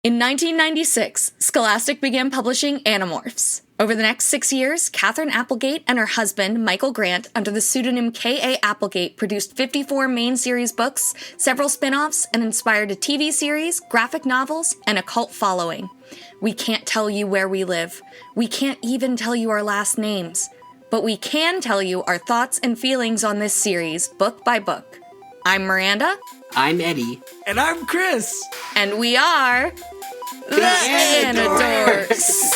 In 1996, Scholastic began publishing Animorphs. Over the next 6 years, Katherine Applegate and her husband, Michael Grant, under the pseudonym K.A. Applegate, produced 54 main series books, several spin-offs, and inspired a TV series, graphic novels, and a cult following. We can't tell you where we live. We can't even tell you our last names. But we can tell you our thoughts and feelings on this series, book by book. I'm Miranda. I'm Eddie. And I'm Chris. And we are... the Anidorks.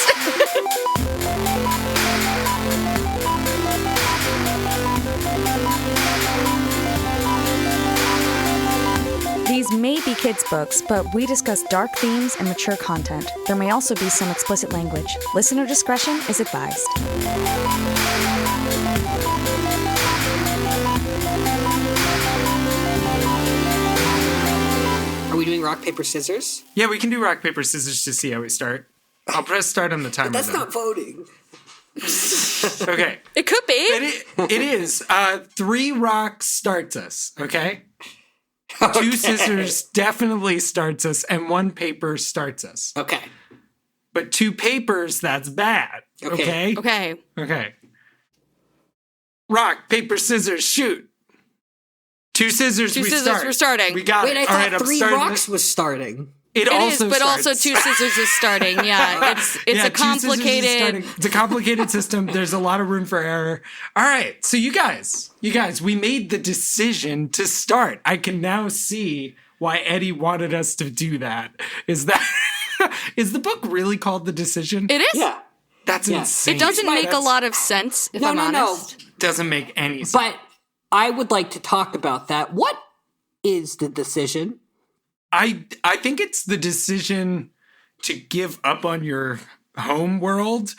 These may be kids' books, but we discuss dark themes and mature content. There may also be some explicit language. Listener discretion is advised. Are we doing rock, paper, scissors? Yeah, we can do rock, paper, scissors to see how we start. I'll press start on the timer. That's not voting. Okay. It could be. It is. 3 rocks starts us, okay? 2 scissors definitely starts us, and 1 paper starts us. Okay. But 2 papers, that's bad. Okay? Okay. Rock, paper, scissors, shoot. 2 scissors, we start. We're starting. We got Wait, it. I thought 3 rocks was starting. It also is, but starts. also 2 scissors is starting. Yeah, it's a 2 scissors is complicated... starting. It's a complicated system. There's a lot of room for error. All right, so you guys, we made the decision to start. I can now see why Eddie wanted us to do that. Is the book really called The Decision? It is. Yeah. That's insane. It doesn't make a lot of sense, if I'm honest. Doesn't make any sense. But I would like to talk about that. What is the decision? I think it's the decision to give up on your home world,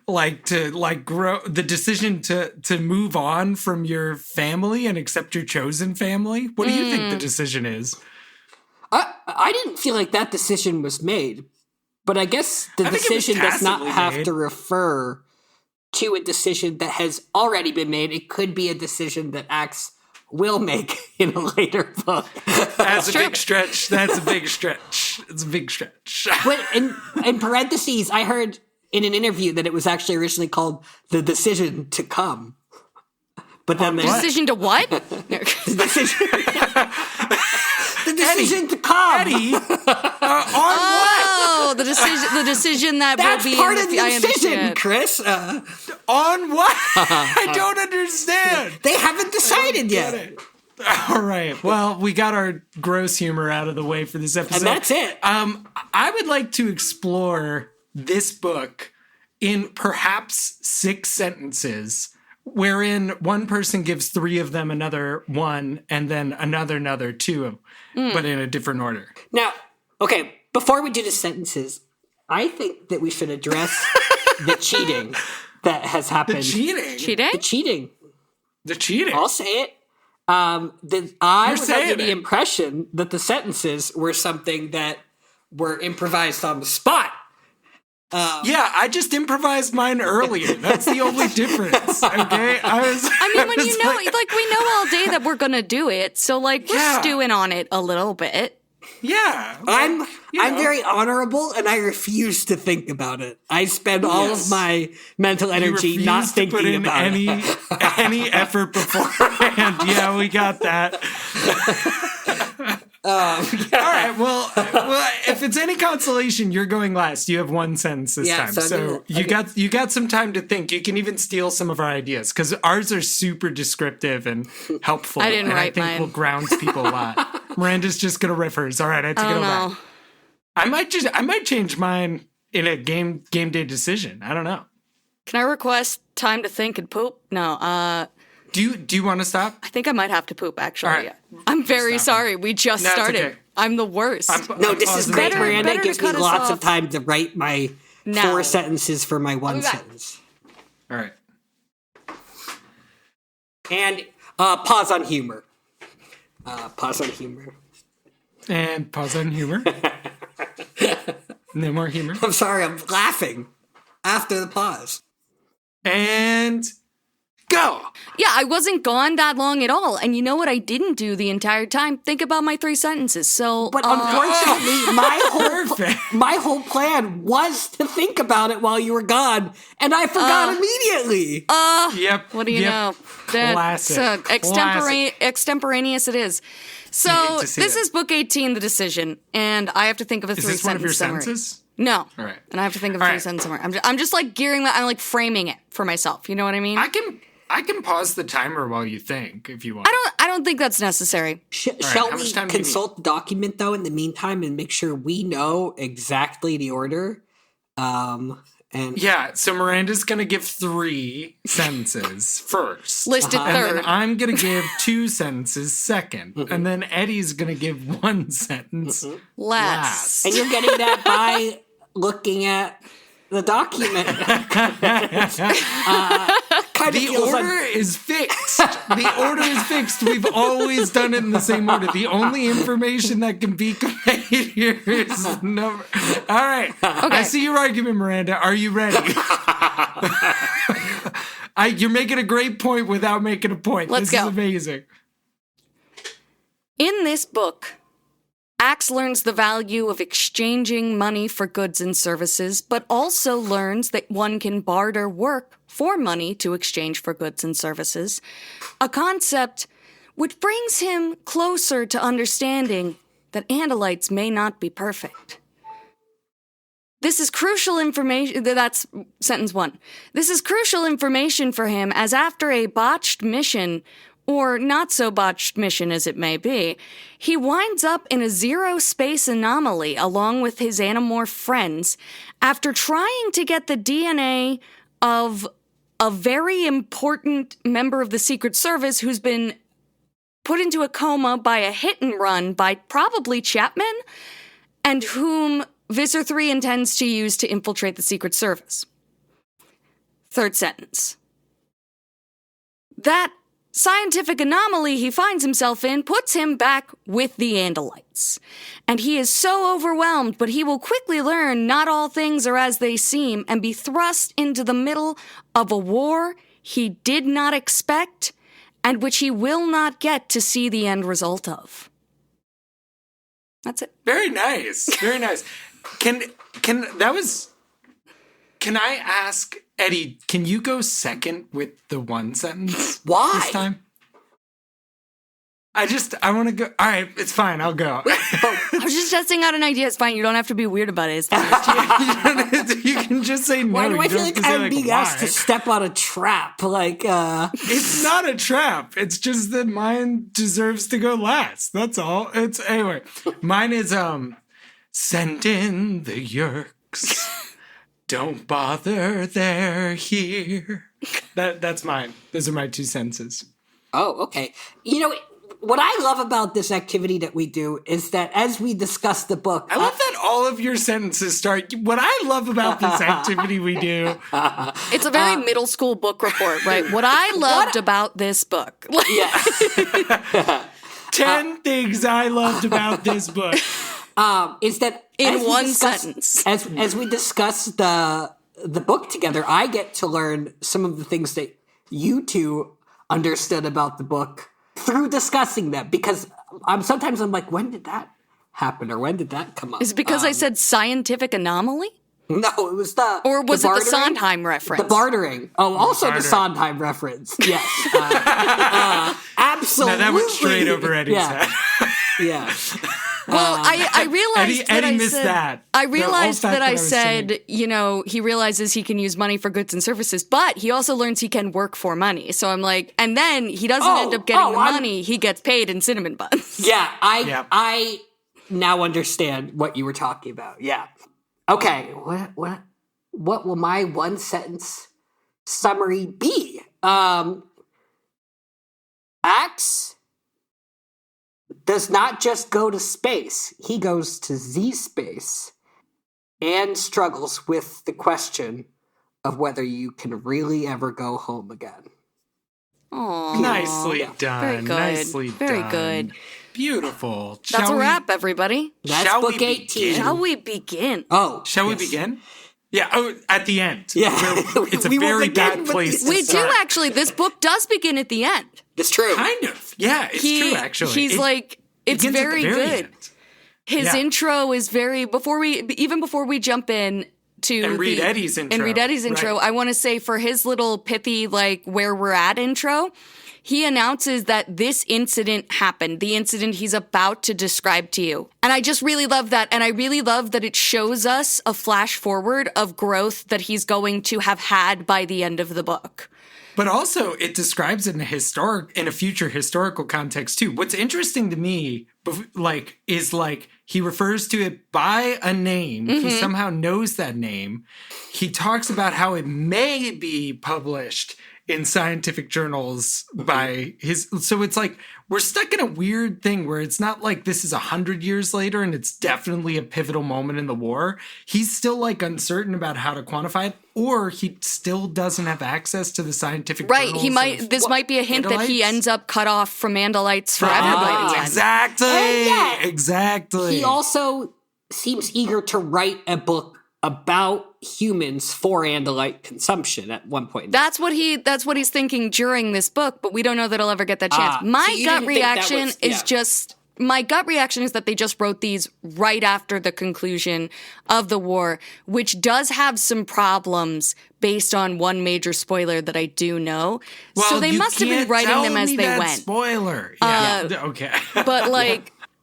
grow, the decision to move on from your family and accept your chosen family. What do you think the decision is? I didn't feel like that decision was made, but I guess the decision does not have to refer to a decision that has already been made. It could be a decision that Axe will make in a later book. That's a big stretch. That's a big stretch. It's a big stretch. But in parentheses, I heard in an interview that it was actually originally called The Decision to Come. But then the decision to what? The decision to come. Eddie, on what? The decision that That's will be part in of the the I decision, understand. Chris. On what? I don't understand. They haven't decided yet. All right. Well, we got our gross humor out of the way for this episode. And that's it. I would like to explore this book in perhaps 6 sentences, wherein one person gives 3 of them another 1, and then another 2, but in a different order. Now, okay, before we do the sentences, I think that we should address the cheating that has happened. The cheating? The cheating. I'll say it. I was under the impression that the sentences were something that were improvised on the spot. Yeah, I just improvised mine earlier. That's the only difference. Okay, When you know, we know all day that we're gonna do it, so we're stewing on it a little bit. Yeah, I'm very honorable, and I refuse to think about it. I spend all of my mental energy not thinking about any effort beforehand. Yeah, we got that. All right. Well, if it's any consolation, you're going last. You have 1 sentence this time, so you got some time to think. You can even steal some of our ideas because ours are super descriptive and helpful. I didn't write mine. I think will ground people a lot. Miranda's just gonna riff hers. All right, I took it back. I might change mine in a game day decision. I don't know. Can I request time to think and poop? No. Do you want to stop? I think I might have to poop, actually. Right. I'm very sorry. We just started. Okay. I'm the worst. This is great. Miranda better gives me lots of time to write my 4 sentences for my 1 sentence. All right. And pause on humor. Pause on humor. And pause on humor. No more humor. I'm sorry, I'm laughing after the pause. And go. Yeah, I wasn't gone that long at all. And you know what I didn't do the entire time? Think about my 3 sentences. So, but unfortunately, my whole plan was to think about it while you were gone, and I forgot immediately. Yep. What do you know? Classic. Extemporaneous it is. So this is book 18, The Decision, and I have to think of a 3-sentence summary. Is this one of your sentences? No. All right. And I have to think of a 3-sentence summary. I'm just like I'm like framing it for myself. You know what I mean? I can pause the timer while you think if you want. I don't think that's necessary. Shall we consult the document though in the meantime and make sure we know exactly the order? Yeah, so Miranda's going to give 3 sentences first. Listed third. And then I'm going to give 2 sentences second. And then Eddie's going to give 1 sentence last. And you're getting that by looking at the document. The order is fixed. The order is fixed. We've always done it in the same order. The only information that can be conveyed here is number. All right. Okay. I see your argument, Miranda. Are you ready? You're making a great point without making a point. Let's go. This is amazing. In this book, Ax learns the value of exchanging money for goods and services, but also learns that one can barter work for money to exchange for goods and services, a concept which brings him closer to understanding that Andalites may not be perfect. This is crucial information. That's sentence 1. This is crucial information for him as after a botched mission, or not so botched mission as it may be, he winds up in a zero-space anomaly along with his Animorph friends after trying to get the DNA of a very important member of the Secret Service who's been put into a coma by a hit and run by probably Chapman, and whom Visser 3 intends to use to infiltrate the Secret Service. 3rd sentence. That scientific anomaly he finds himself in puts him back with the Andalites. And he is so overwhelmed, but he will quickly learn not all things are as they seem and be thrust into the middle of a war he did not expect and which he will not get to see the end result of. That's it. Very nice. Very nice. Can I ask Eddie, can you go second with the 1 sentence? Why? This time? I want to go. All right, it's fine. I'll go. I was just testing out an idea. It's fine. You don't have to be weird about it. It's fine. You can just say no. Why do I feel like I'm being asked to step on a trap? It's not a trap. It's just that mine deserves to go last. That's all. Anyway. Mine is send in the Yerks. Don't bother, they're here. That's mine. Those are my 2 sentences. Oh, okay. You know, what I love about this activity that we do is that as we discuss the book... I love that all of your sentences start... What I love about this activity we do... It's a very middle school book report, right? What I loved about this book. Yes. 10 things I loved about this book. Is that in 1 sentence. As we discuss the book together, I get to learn some of the things that you 2 understood about the book through discussing them. Because sometimes I'm like, when did that happen, or when did that come up? Is it because I said scientific anomaly? No, it was the or was the it the Sondheim reference? The bartering. Oh, also the Sondheim reference. Yes, absolutely. Now that went straight over Eddie's head. Yeah. Well, I realized Eddie missed that. I realized that I said, you know, he realizes he can use money for goods and services, but he also learns he can work for money. So I'm like, and then he doesn't end up getting the money. He gets paid in cinnamon buns. Yeah, I now understand what you were talking about. Yeah. Okay. What will my 1 sentence summary be? Ax does not just go to space. He goes to Z space and struggles with the question of whether you can really ever go home again. Aww. Nicely done. Very good. Nicely Very done. good. Beautiful. That's a wrap, everybody. That's book 18. Shall we begin? Oh. Shall we begin? Yeah, at the end. Yeah. It's a very bad place to start. We do, actually. This book does begin at the end. It's true. Kind of. Yeah, it's true, actually. He's it's very good. End. His intro is very, before we jump in to and read Eddie's intro. I want to say for his little pithy, where we're at intro, he announces that this incident happened, the incident he's about to describe to you. And I just really love that. And I really love that it shows us a flash forward of growth that he's going to have had by the end of the book. But also, it describes it in a future historical context, too. What's interesting to me, is he refers to it by a name. Mm-hmm. He somehow knows that name. He talks about how it may be published in scientific journals by his. So it's we're stuck in a weird thing where it's not like this is 100 years later and it's definitely a pivotal moment in the war. He's still uncertain about how to quantify it, or he still doesn't have access to the scientific journals. This might be a hint that he ends up cut off from Andalites forever. Exactly. Exactly. He also seems eager to write a book about humans for Andalite consumption at one point. That's what he's thinking during this book, but we don't know that he'll ever get that chance. My gut reaction is that they just wrote these right after the conclusion of the war, which does have some problems based on one major spoiler that I do know. Well, so they must have been writing them as they went. Spoiler. Yeah. Okay. But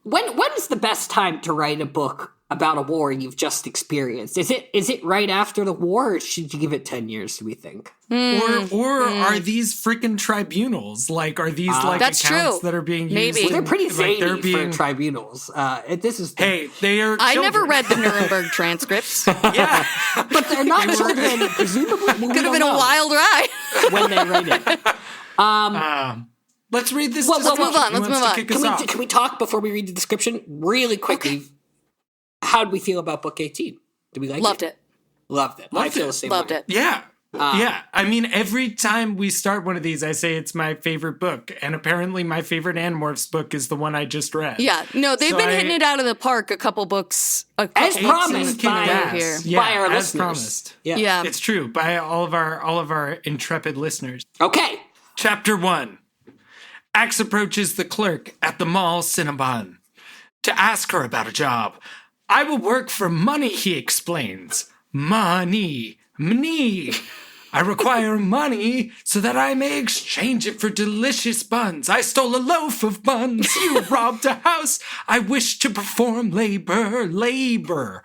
when's the best time to write a book about a war you've just experienced? Is it right after the war, or should you give it 10 years, do we think? Or are these freaking tribunals? Are these that's accounts true. that are being used? Maybe. Well, they're pretty zany for tribunals. They are I never read the Nuremberg transcripts. Yeah. But they're not children, presumably. Could have been a wild ride. When they write it. Let's read this. Let's move on. Can we talk before we read the description really quickly? Okay. How did we feel about book 18? Did we like Loved it? Loved it. I feel the same Loved way. it. Yeah. Yeah. I mean, every time we start one of these, I say it's my favorite book. And apparently my favorite Animorphs book is the one I just read. Yeah. No, they've been hitting it out of the park a couple books. As promised by our listeners. Promised. Yeah. It's true. By all of our intrepid listeners. Okay. Chapter 1. Axe approaches the clerk at the mall Cinnabon to ask her about a job. I will work for money, he explains. Money. I require money so that I may exchange it for delicious buns. I stole a loaf of buns. You robbed a house. I wish to perform labor.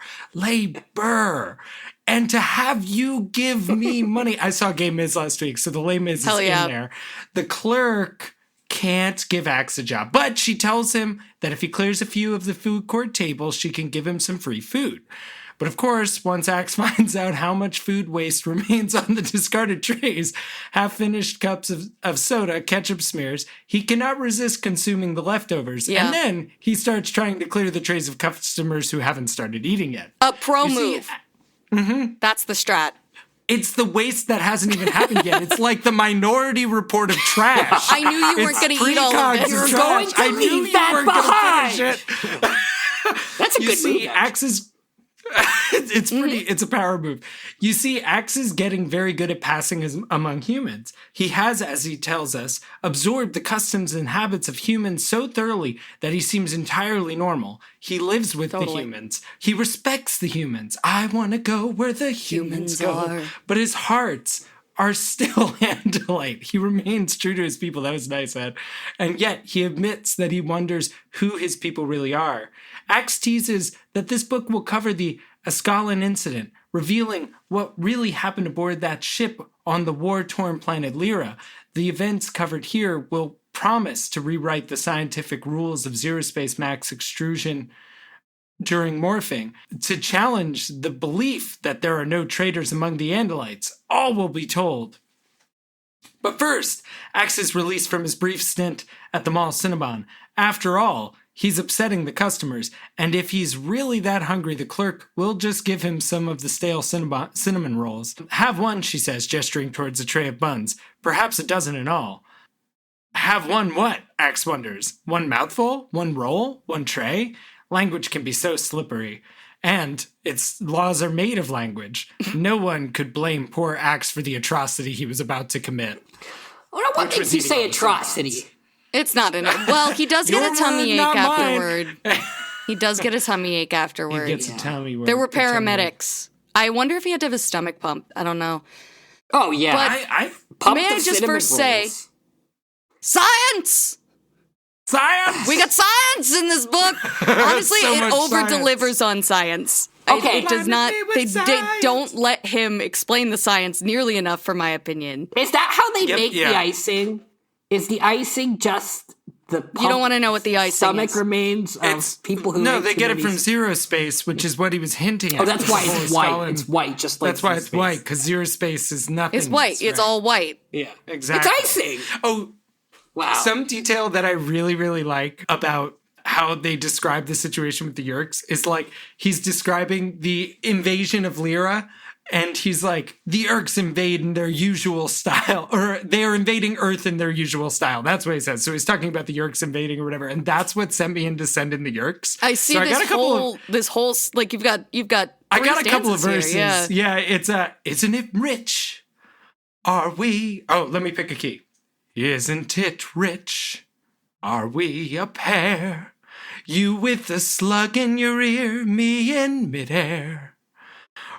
And to have you give me money. I saw Gay Miz last week, so the Les Mis is in there. The clerk can't give Axe a job, but she tells him that if he clears a few of the food court tables, she can give him some free food. But of course, once Axe finds out how much food waste remains on the discarded trays, half-finished cups of soda, ketchup smears, he cannot resist consuming the leftovers. Yeah. And then he starts trying to clear the trays of customers who haven't started eating yet. A pro move. That's the strat. It's the waste that hasn't even happened yet. It's like the Minority Report of trash. I knew you weren't going to eat all of this. You're going to leave that behind. That's a good move. Axe's... It's a power move. You see, Axe is getting very good at passing among humans. He has, as he tells us, absorbed the customs and habits of humans so thoroughly that he seems entirely normal. He lives with the humans. He respects the humans. I want to go where the humans go. But his hearts are still Andalite. He remains true to his people. That was nice, Ed. And yet he admits that he wonders who his people really are. Axe teases that this book will cover the Axolatl incident, revealing what really happened aboard that ship on the war-torn planet Lyra. The events covered here will promise to rewrite the scientific rules of zero-space max extrusion during morphing, to challenge the belief that there are no traitors among the Andalites. All will be told. But first, Axe is released from his brief stint at the mall Cinnabon. After all, he's upsetting the customers, and if he's really that hungry, the clerk will just give him some of the stale cinnamon rolls. Have one, she says, gesturing towards a tray of buns. Perhaps a dozen in all. Have one what? Axe wonders. One mouthful? One roll? One tray? Language can be so slippery. And its laws are made of language. No one could blame poor Axe for the atrocity he was about to commit. Well, what makes you say atrocity? It's not enough. Well, he does get a tummy ache afterward. He does get a tummy ache afterward. He gets a tummy ache. There were paramedics. I wonder if he had to have a stomach pump. I don't know. Oh, yeah. But may I just first say, science! Science! We got science in this book. Honestly, So it much over-delivers on science. Okay. It does not, they don't let him explain the science nearly enough, for my opinion. Is that how they make the icing? Is the icing just the You don't want to know what the icing stomach is. remains of people who No, they get it from Zero Space, which is what he was hinting at. Oh, that's why it's white. It's white, just like That's why it's white, because Zero Space is nothing. It's white. It's all white. Yeah. Exactly. It's icing. Oh, wow. Some detail that I really, really like about how they describe the situation with the Yeerks is like he's describing the invasion of Lyra, and he's like, the Yeerks invade in their usual style, or they are invading Earth in their usual style. That's what he says. So he's talking about the Yeerks invading or whatever, and that's what sent me into Send in the Yeerks. I see so this whole like you've got. I got a couple of here, verses. Yeah, isn't it rich? Are we? Oh, let me pick a key. Isn't it rich? Are we a pair? You with the slug in your ear, me in midair.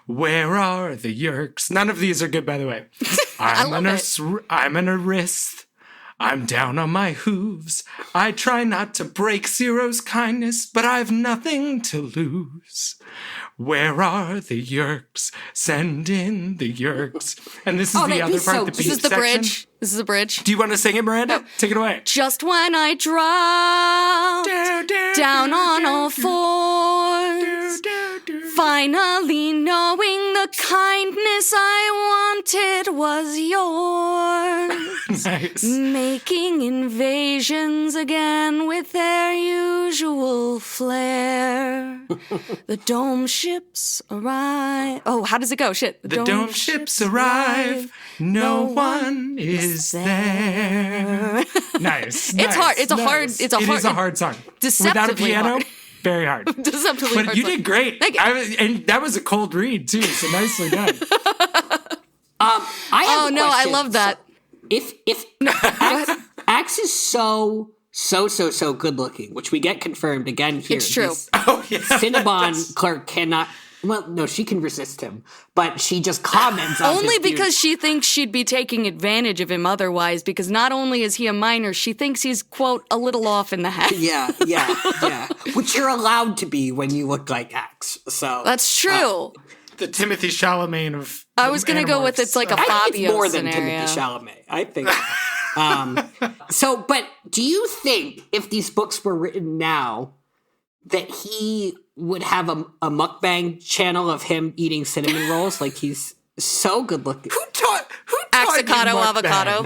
Where are the Yeerks? None of these are good, by the way. I'm an Aristh. I'm down on my hooves. I try not to break Zero's kindness, but I've nothing to lose. Where are the Yeerks? Send in the Yeerks. And this is the other part, the beat This is the section. bridge. This is the bridge. Do you want to sing it, Miranda? No. Take it away. Just when I dropped down on all fours, finally knowing the kindness I wanted was yours. Nice. Making invasions again with their usual flair. The dome ships arrive. Oh, how does it go? Shit. The dome ships arrive. No one is there. Nice. It's hard. It's a hard. It is a hard song. Without a piano, hard. very hard. Deceptively But hard you song. did great. Thank you. And that was a cold read too. So nicely done. I have a I question. love that. If Axe is so good looking, which we get confirmed again here. It's true. Oh yeah. Cinnabon clerk cannot. Well, no, she can resist him, but she just comments on Only his beard. because she thinks she'd be taking advantage of him otherwise, because not only is he a minor, she thinks he's, quote, a little off in the head. Yeah. Which you're allowed to be when you look like Axe. So That's true. The Timothy Chalamet of. I was going to go with it's like a I think Fabio it's more than scenario. Timothy Chalamet. I think. But do you think if these books were written now, that he would have a mukbang channel of him eating cinnamon rolls? Like he's so good looking. Who taught Axolatl, you mukbang? avocado.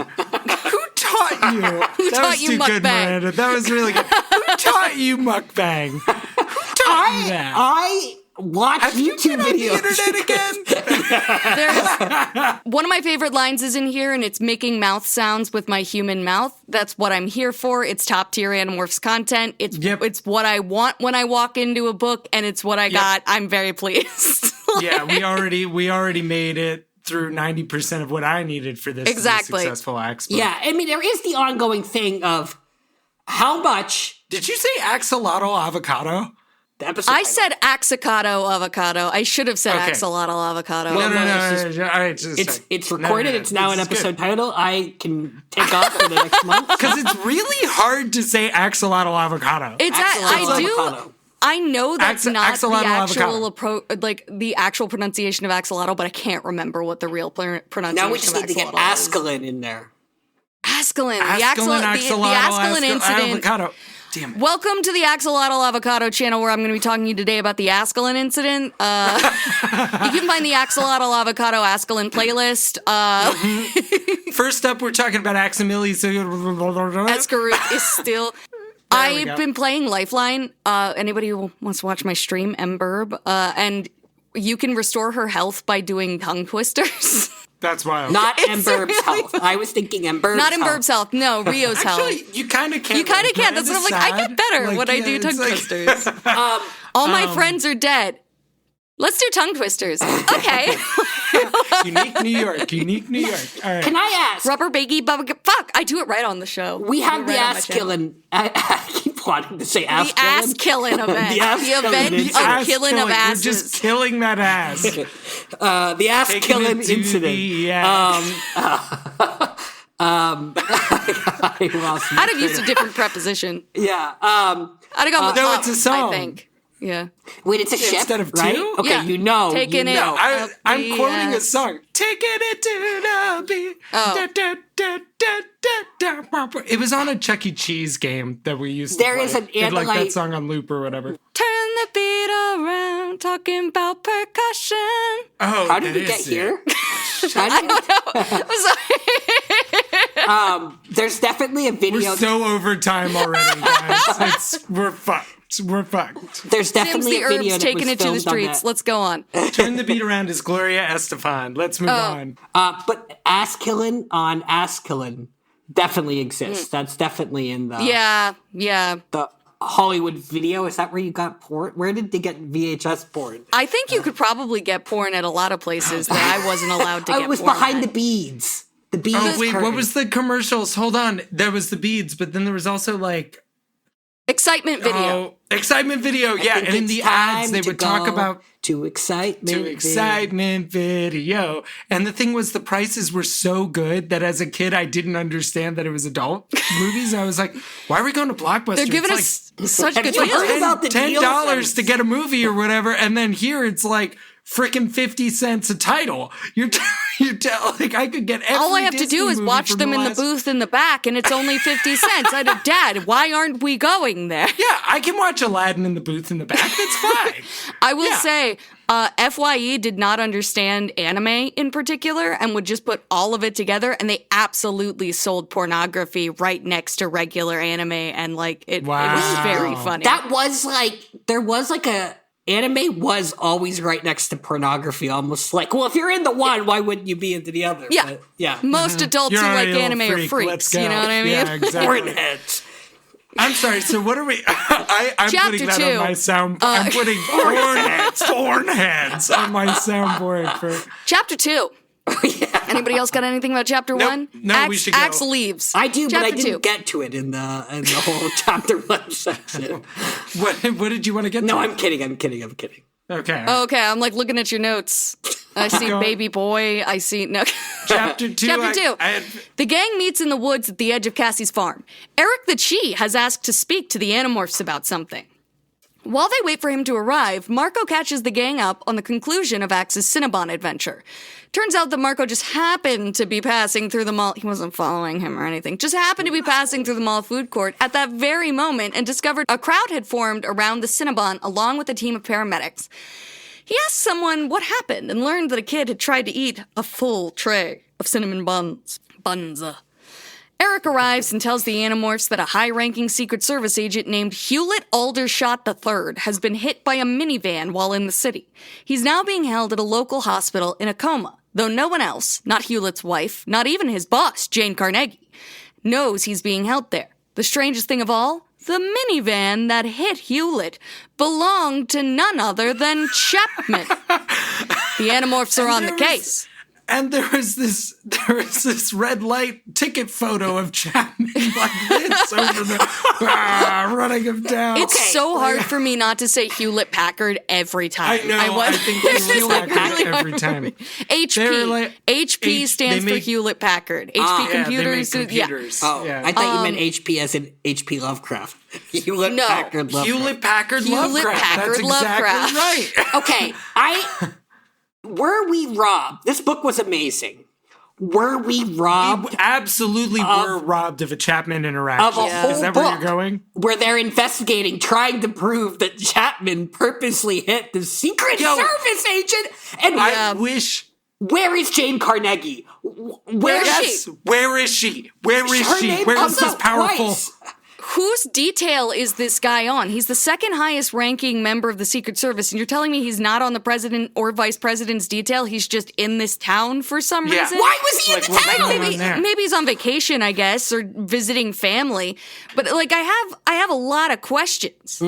Who taught you? Who taught was you too good, mukbang? Miranda. That was really good. Who taught you mukbang? Who taught you that? I watch Have you YouTube been on the videos. internet again? One of my favorite lines is in here, and it's making mouth sounds with my human mouth. That's what I'm here for. It's top tier Animorphs content. It's what I want when I walk into a book, and it's what I got. I'm very pleased. Yeah, we already made it through 90% of what I needed for this Exactly. to be a successful Axe book. Yeah, I mean there is the ongoing thing of how much Did you say Axolatl avocado? the episode. I title. said Axolatl, avocado. I should have said Okay. Axolatl, avocado. Well, No. it's just- All right, just It's recorded. It's now an This is episode good. title. I can take off for the next month. Because it's really hard to say Axolatl avocado. Avocado. I know that's not Axolatl the actual pronunciation of axolotl, but I can't remember what the real pronunciation Now we just of need to get axolotl is. Ascalon in there. Ascalon. The Ascalon, Ascalon incident. avocado. Damn it. Welcome to the Axolotl Avocado channel, where I'm going to be talking to you today about the Ascalon incident. You can find the Axolotl Avocado Ascalon playlist. First up, we're talking about Aximili. Escarut is still... we I've go. been playing Lifeline. Anybody who wants to watch my stream, Mburb, and you can restore her health by doing tongue twisters. That's wild. Not It's Emberb's really health. I was thinking Emberb's Not health. Mburb's health. No, Rio's health. Actually, you kind of can't. You kind of can't. That's what I'm like. I get better when I do tongue twisters. All my friends are dead. Let's do tongue twisters. Okay. Unique New York. All right. Can I ask? Rubber baggy bubba. Fuck, I do it right on the show. We have the ass killing. I keep wanting to say ass the ass killing event. The event of killing of asses. We're just killing that ass. The ass killing incident. I'd have used a different preposition. Yeah. I'd have gone with no, up, it's a song. I think. Yeah. Wait, it's a ship, instead of right? two? Okay, Yeah. you know. Taking it. know. I'm quoting a song. Taking it to the beat. Oh. Da, da, da, da, da, da. It was on a Chuck E. Cheese game that we used to There play. is an It, like that Andalite- song on loop or whatever. Turn the beat around, talking about percussion. Oh, How did we get here? How did we- There's definitely a video. We're so over time already, guys. We're fucked. There's Sims definitely the a video Herbs that taking was it to the filmed on streets. that. Let's go on. Turn the beat around is Gloria Estefan. Let's move on. But ass killing on ass killing definitely exists. That's definitely in the Yeah. the Hollywood video. Is that where you got porn? Where did they get VHS porn? I think you could probably get porn at a lot of places that I wasn't allowed to get It was porn behind at. the beads. The beads. Oh, wait, what curtain. was the commercials? Hold on. There was the beads, but then there was also like... Excitement video. Oh, excitement video. Yeah, think and in it's the ads, time they to would talk go about... to excitement video. And the thing was, the prices were so good that as a kid, I didn't understand that it was adult movies. I was like, why are we going to Blockbuster? They're giving It's us such Have good you deals. heard about the $10 to get a movie or whatever, and then here it's like freaking 50 cents a title. Like I could get every All I have to Disney do is movie watch from them in the last- booth in the back, and it's only 50 cents. I said, Dad, why aren't we going there? Yeah, I can watch Aladdin in the booth in the back. That's fine. I will Yeah. say, FYE did not understand anime in particular and would just put all of it together, and they absolutely sold pornography right next to regular anime, and like it was very funny. That was like there was like a anime was always right next to pornography, almost like, well, if you're into one, why wouldn't you be into the other? Yeah. But, yeah. Most adults You're who like already a little anime are freak. freaks. Let's go. You know what I mean? Yeah, exactly. Pornheads. I'm sorry. So what are we? I'm Chapter putting that 2. on my sound. I'm putting Thornheads on my soundboard for Chapter 2. Anybody else got anything about chapter Nope. 1? No, we should go. Axe leaves. I do, chapter but I didn't 2. get to it in the whole chapter 1 section. what did you want to get? No, to? I'm kidding. Okay. Okay, I'm like looking at your notes. I see Go on. baby boy. I see no. Chapter 2. Chapter 2. I had, The gang meets in the woods at the edge of Cassie's farm. Eric the Chi has asked to speak to the Animorphs about something. While they wait for him to arrive, Marco catches the gang up on the conclusion of Axe's Cinnabon adventure. Turns out that Marco just happened to be passing through the mall. He wasn't following him or anything. Just happened to be passing through the mall food court at that very moment and discovered a crowd had formed around the Cinnabon along with a team of paramedics. He asked someone what happened and learned that a kid had tried to eat a full tray of cinnamon buns. Eric arrives and tells the Animorphs that a high-ranking Secret Service agent named Hewlett Aldershot III has been hit by a minivan while in the city. He's now being held at a local hospital in a coma, though no one else, not Hewlett's wife, not even his boss, Jane Carnegie, knows he's being held there. The strangest thing of all, the minivan that hit Hewlett belonged to none other than Chapman. The Animorphs are on the case. and there was this red light ticket photo of Chapman like this over the running him down. It's so hard for me not to say Hewlett Packard every time. I know. I think Hewlett Packard every time. HP. Like, HP stands for Hewlett Packard. HP computers. They make computers. Oh, yeah. I thought you meant HP as in HP Lovecraft. Hewlett No. Packard Lovecraft. Hewlett Packard Hewlett Lovecraft. Packard That's exactly Lovecraft. right. Okay, were we robbed? This book was amazing. Were we robbed We absolutely were robbed of a Chapman interaction. of a whole Is that book where you're going? where they're investigating, trying to prove that Chapman purposely hit the Secret Service agent? And I wish. where is Jane Carnegie? Where is she? Where is she? Where is Her she? name Where is comes this up powerful? twice. Whose detail is this guy on? He's the second highest ranking member of the Secret Service, and you're telling me he's not on the president or vice president's detail? He's just in this town for some Yeah. reason? Why was he Like, in the what's town? going on there? Maybe he's on vacation, I guess, or visiting family. But like, I have a lot of questions.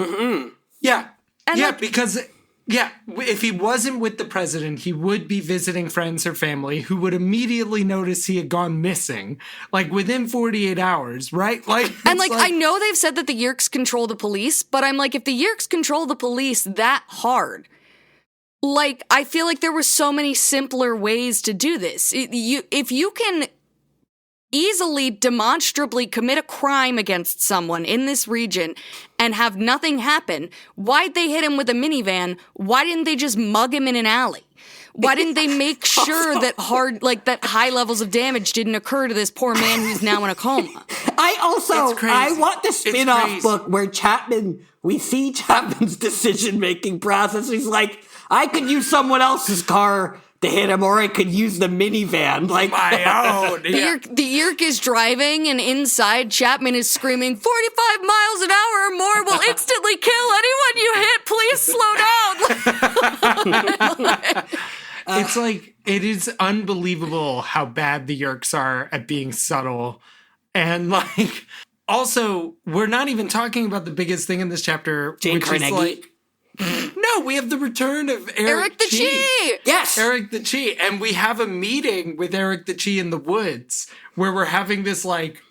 Yeah. And Yeah, like- because Yeah, if he wasn't with the president, he would be visiting friends or family who would immediately notice he had gone missing, like within 48 hours, right? And I know they've said that the Yeerks control the police, but I'm like, if the Yeerks control the police that hard, like, I feel like there were so many simpler ways to do this. If you can easily, demonstrably commit a crime against someone in this region and have nothing happen, why'd they hit him with a minivan? Why didn't they just mug him in an alley? Why didn't they make sure that high levels of damage didn't occur to this poor man who's now in a coma? I want the spin-off book where we see Chapman's decision-making process. He's like, I could use someone else's car to hit him, or I could use the minivan. Like my own. Yeah. The Yeerk is driving, and inside Chapman is screaming, 45 miles an hour or more will instantly kill anyone you hit. Please slow down. It's like, it is unbelievable how bad the Yeerks are at being subtle. And like, also, we're not even talking about the biggest thing in this chapter, Jane Carnegie. Is like, no, we have the return of Eric the Chi. Yes. Eric the Chi. And we have a meeting with Eric the Chi in the woods where we're having this like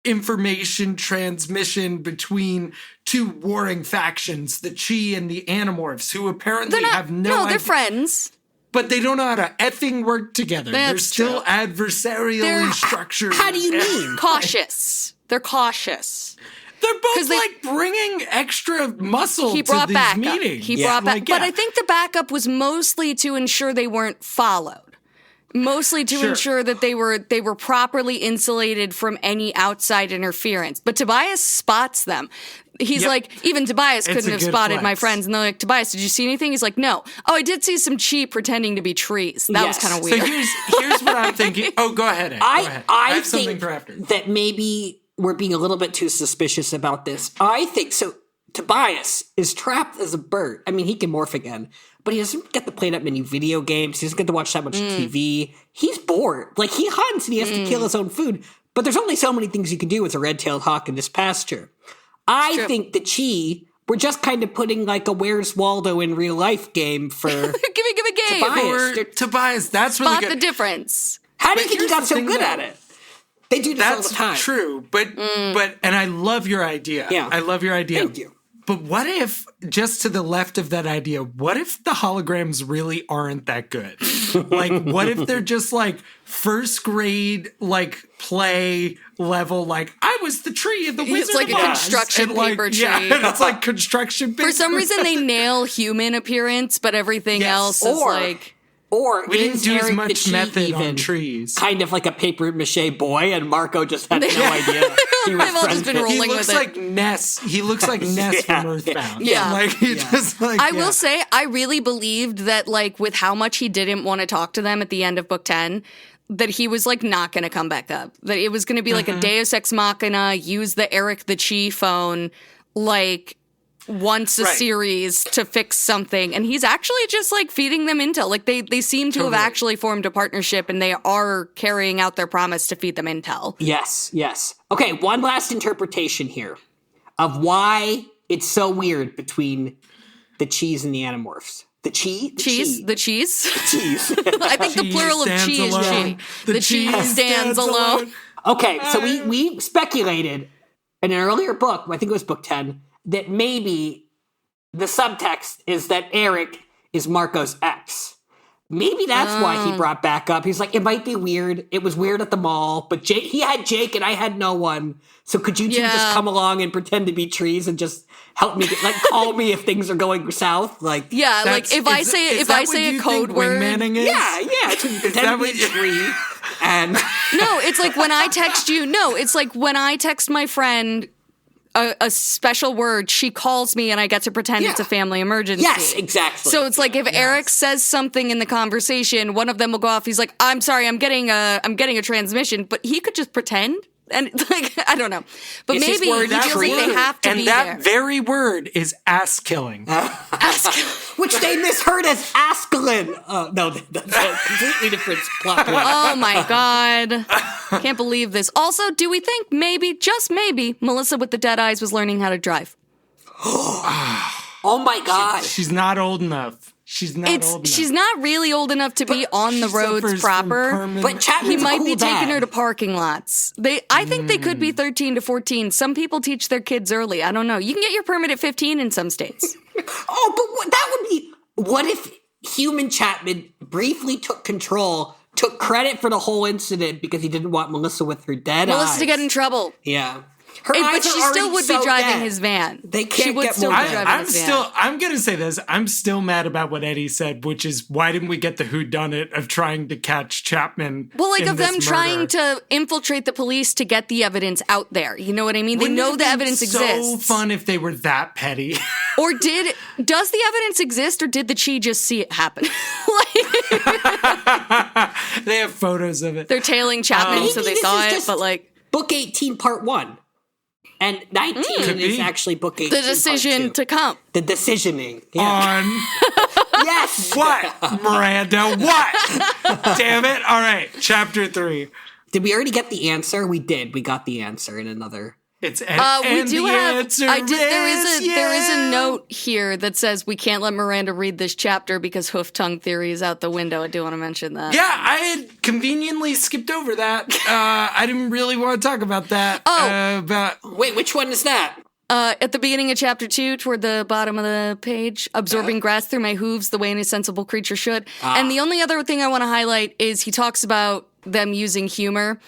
information transmission between two warring factions, the Chi and the Animorphs, who apparently have no idea. No, they're friends. But they don't know how to effing work together. They're still adversarially structured. How do you mean? Cautious. They're cautious. They're both bringing extra muscle to these meetings. He brought back, but I think the backup was mostly to ensure they weren't followed. Mostly to ensure that they were properly insulated from any outside interference. But Tobias spots them. He's like, even Tobias couldn't have spotted my friends. And they're like, Tobias, did you see anything? He's like, no. Oh, I did see some Chi pretending to be trees. That was kind of weird. So here's what I'm thinking. Oh, go ahead, Ed. I have something for after. That maybe we're being a little bit too suspicious about this. I think so. Tobias is trapped as a bird. I mean, he can morph again, but he doesn't get to play that many video games. He doesn't get to watch that much TV. He's bored. Like, he hunts and he has to kill his own food, but there's only so many things you can do with a red-tailed hawk in this pasture. I think the Chi were just kind of putting like a Where's Waldo in real life game for give a game. Tobias, that's really good. Spot the difference. How do you think he got so good at it? They do this all the time. That's true, but and I love your idea. Yeah. I love your idea. Thank you. But what if, just to the left of that idea, what if the holograms really aren't that good? Like, what if they're just like first grade, like play level, like I was the tree of the Wizard It's like of a Oz. construction paper tree. Yeah, it's like construction paper. For some reason, they nail human appearance, but everything else is like... Or we didn't do as Eric much the Chi method even on trees. Kind of like a paper mache boy, and Marco just had no idea. They've all just been rolling with it. He looks like Ness. He looks like Ness from Earthbound. Yeah. Like, he just like... I will say, I really believed that, like, with how much he didn't want to talk to them at the end of book 10, that he was, like, not going to come back up. That it was going to be, like, a Deus Ex Machina, use the Eric the Chi phone, like... once a series to fix something, and he's actually just like feeding them intel. Like they seem to have actually formed a partnership, and they are carrying out their promise to feed them intel. Yes. Okay, one last interpretation here of why it's so weird between the Chis and the Animorphs. The Chi? The cheese? Cheese. I think the plural of Chi is Chi. The cheese stands alone. Okay, so we speculated in an earlier book, I think it was book 10, that maybe the subtext is that Eric is Marco's ex. Maybe that's why he brought back up. He's like, it might be weird. It was weird at the mall, but he had Jake and I had no one. So could you two just come along and pretend to be trees and just help me, call me if things are going south? Like, yeah, like if I say a code word. Yeah. Pretend to be a tree. And no, it's like when I text you. No, it's like when I text my friend a special word, she calls me and I get to pretend it's a family emergency. Yes, exactly. So it's like if Eric says something in the conversation, one of them will go off. He's like, I'm sorry, I'm getting a transmission, but he could just pretend. And like, I don't know. But maybe he feels like they have to be there. And that very word is ass killing. Which they misheard as Askelin. Oh, no, that's a completely different plot point. Oh my God. Can't believe this. Also, do we think maybe, just maybe, Melissa with the dead eyes was learning how to drive? Oh my God. She's not old enough. She's not really old enough to be on the roads proper. But Chapman's he might cool be taking dad. her to parking lots. I think they could be 13 to 14. Some people teach their kids early. I don't know. You can get your permit at 15 in some states. What if human Chapman briefly took control, took credit for the whole incident because he didn't want Melissa with her dead eyes? Melissa to get in trouble. Yeah. But she still would be driving his van. They can't get more dead. I'm going to say this. I'm still mad about what Eddie said, which is why didn't we get the whodunit of trying to catch Chapman? Well, of them trying to infiltrate the police to get the evidence out there. You know what I mean? They know the evidence exists. So fun if they were that petty. Or does the evidence exist, or did the Chi just see it happen? They have photos of it. They're tailing Chapman, so they saw it, but Book 18, Part 1. And 19 is actually Book 18, the decision to come. The decisioning. Yeah. On... Yes! What, Miranda? What? Damn it. All right, Chapter 3. Did we already get the answer? We did. We got the answer in another... There is a note here that says we can't let Miranda read this chapter because hoof tongue theory is out the window. I do want to mention that. Yeah, I had conveniently skipped over that. I didn't really want to talk about that. Wait, which one is that? At the beginning of chapter 2, toward the bottom of the page, absorbing grass through my hooves the way any sensible creature should. And the only other thing I want to highlight is he talks about them using humor,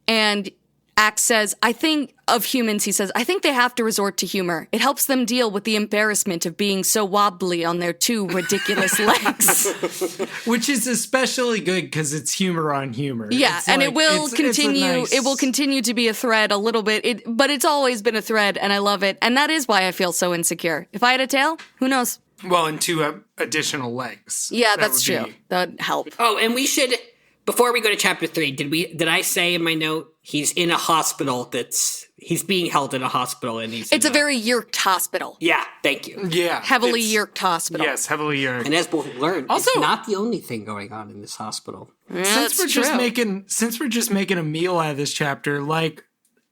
and Axe says, I think they have to resort to humor. It helps them deal with the embarrassment of being so wobbly on their two ridiculous legs. Which is especially good because it's humor on humor. Yeah, it's and like, it will continue. Nice... It will continue to be a thread a little bit, but it's always been a thread, and I love it. And that is why I feel so insecure. If I had a tail, who knows? Well, and 2 additional legs. Yeah, that's true. That'd help. Oh, and we should... Before we go to chapter 3, did I say in my note he's in a hospital he's being held in a hospital and it's a very yerked hospital. Yeah, thank you. Yeah. Heavily yerked hospital. Yes, heavily yerked. And as we'll learn, also, it's not the only thing going on in this hospital. Yeah, since we're just making a meal out of this chapter,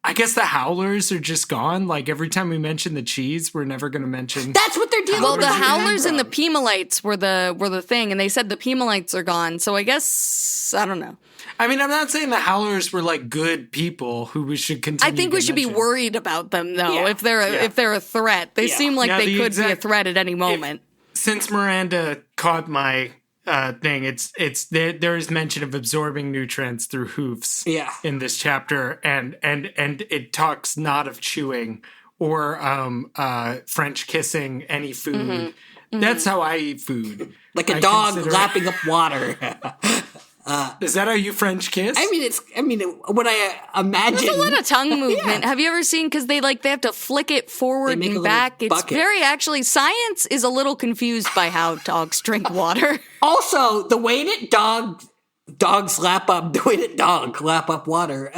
I guess the howlers are just gone. Every time we mention the cheese, we're never going to mention. That's what they're doing. Well, the howlers and the Pemalites were the thing, and they said the Pemalites are gone. So I guess I don't know. I mean, I'm not saying the howlers were good people who we should continue. I think we should be worried about them though. If they're a threat, they seem like they could be a threat at any moment. Since Miranda caught my thing, it's there is mention of absorbing nutrients through hoofs in this chapter, and it talks not of chewing or French kissing any food. Mm-hmm. That's how I eat food. Like a dog lapping up water. Is that how you French kiss? What I imagine. There's a lot of tongue movement. Yeah. Have you ever seen, because they have to flick it forward and back. It's bucket. Science is a little confused by how dogs drink water. Also, the way that dogs lap up water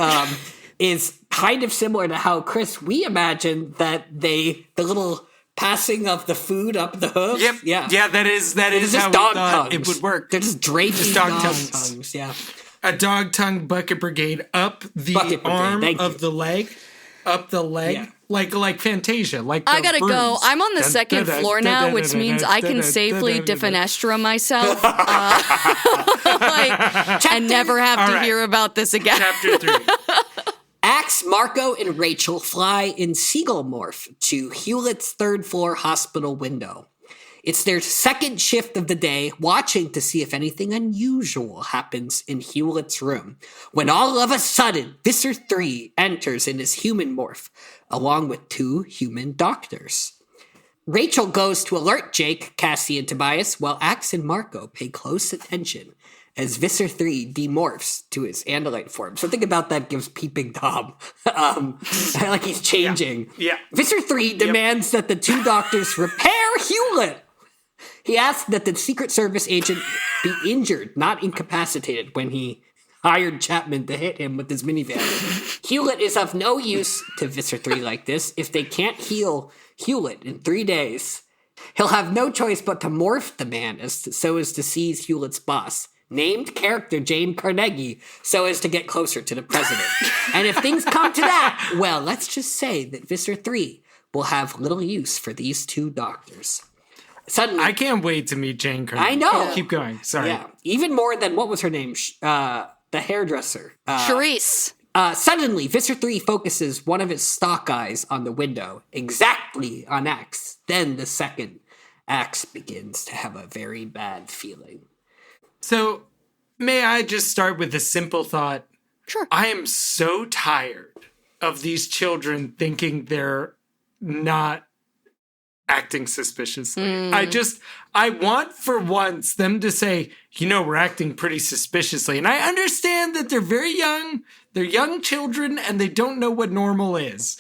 is kind of similar to how, Chris, we imagine that the little passing of the food up the hoof. Yep. Yeah, that is how dog we thought tongues. It would work. They're just draping dog tongues. Yeah. A dog tongue bucket brigade up the arm of the leg. Up the leg. Yeah. Like Fantasia. I gotta go. I'm on the second floor now, which means I can safely defenestra myself. And never have to hear about this again. Chapter 3. Axe, Marco, and Rachel fly in seagull morph to Hewlett's third-floor hospital window. It's their second shift of the day, watching to see if anything unusual happens in Hewlett's room, when all of a sudden, Visser 3 enters in his human morph, along with 2 human doctors. Rachel goes to alert Jake, Cassie, and Tobias, while Axe and Marco pay close attention as Visser 3 demorphs to his Andalite form. Something about that gives Peeping Tom. Like he's changing. Yeah. Visser 3 demands that the 2 doctors repair Hewlett. He asks that the Secret Service agent be injured, not incapacitated, when he hired Chapman to hit him with his minivan. Hewlett is of no use to Visser 3 like this. If they can't heal Hewlett in 3 days, he'll have no choice but to morph the man so as to seize Hewlett's boss, named character Jane Carnegie, so as to get closer to the president. And if things come to that, well, let's just say that Visser 3 will have little use for these 2 doctors. Suddenly, I can't wait to meet Jane Carnegie. I know. Keep going. Sorry. Yeah, even more than what was her name? The hairdresser. Charisse. Suddenly, Visser 3 focuses one of his stock eyes on the window, exactly on Axe. Then the second Axe begins to have a very bad feeling. So, may I just start with a simple thought? Sure. I am so tired of these children thinking they're not acting suspiciously. I want for once them to say, we're acting pretty suspiciously. And I understand that they're very young. They're young children and they don't know what normal is.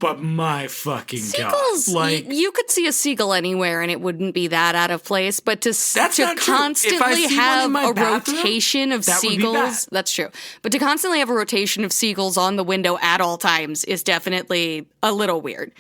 But my fucking Seagulls, God. Like, you could see a seagull anywhere and it wouldn't be that out of place. But to not true. constantly have a bathroom, rotation of seagulls, that's true. But to constantly have a rotation of seagulls on the window at all times is definitely a little weird.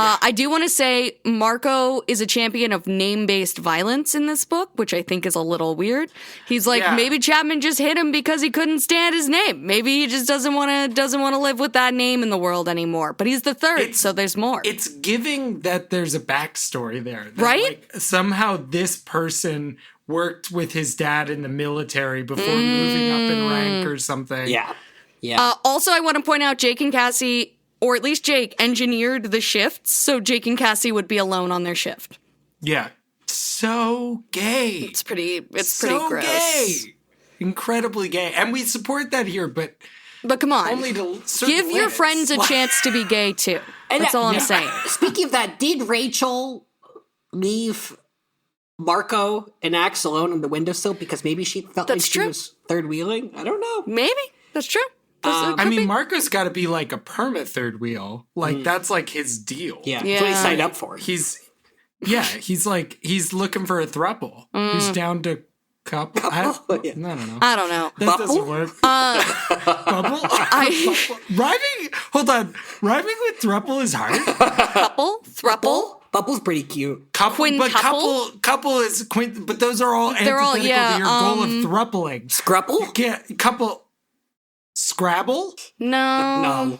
I do want to say Marco is a champion of name-based violence in this book, which I think is a little weird. He's like, maybe Chapman just hit him because he couldn't stand his name. Maybe he just doesn't want to live with that name in the world anymore. But he's the third, so there's more. It's giving that there's a backstory there. That, right? Like, somehow this person worked with his dad in the military before moving up in rank or something. Yeah. Also, I want to point out Jake and Cassie, or at least Jake, engineered the shifts so Jake and Cassie would be alone on their shift. Yeah. So gay. It's pretty so gross. Gay. Incredibly gay. And we support that here, but come on. only to give your limits. friends a chance to be gay too. That's all I'm saying. Speaking of that, did Rachel leave Marco and Axe alone on the windowsill because maybe she felt like she was third wheeling? I don't know. Maybe. That's true. Marco's got to be like a perma third wheel. Like, that's like his deal. Yeah. That's what he signed up for. He's looking for a thruple. He's down to couple. I don't know. I don't know. That doesn't work. Bubble? Rhyming with thruple is hard. Couple? Thruple? Bubble's pretty cute. Couple is but those are all antithetical to your goal of thrupling. Scrupple? You can't, couple. Scrabble? No.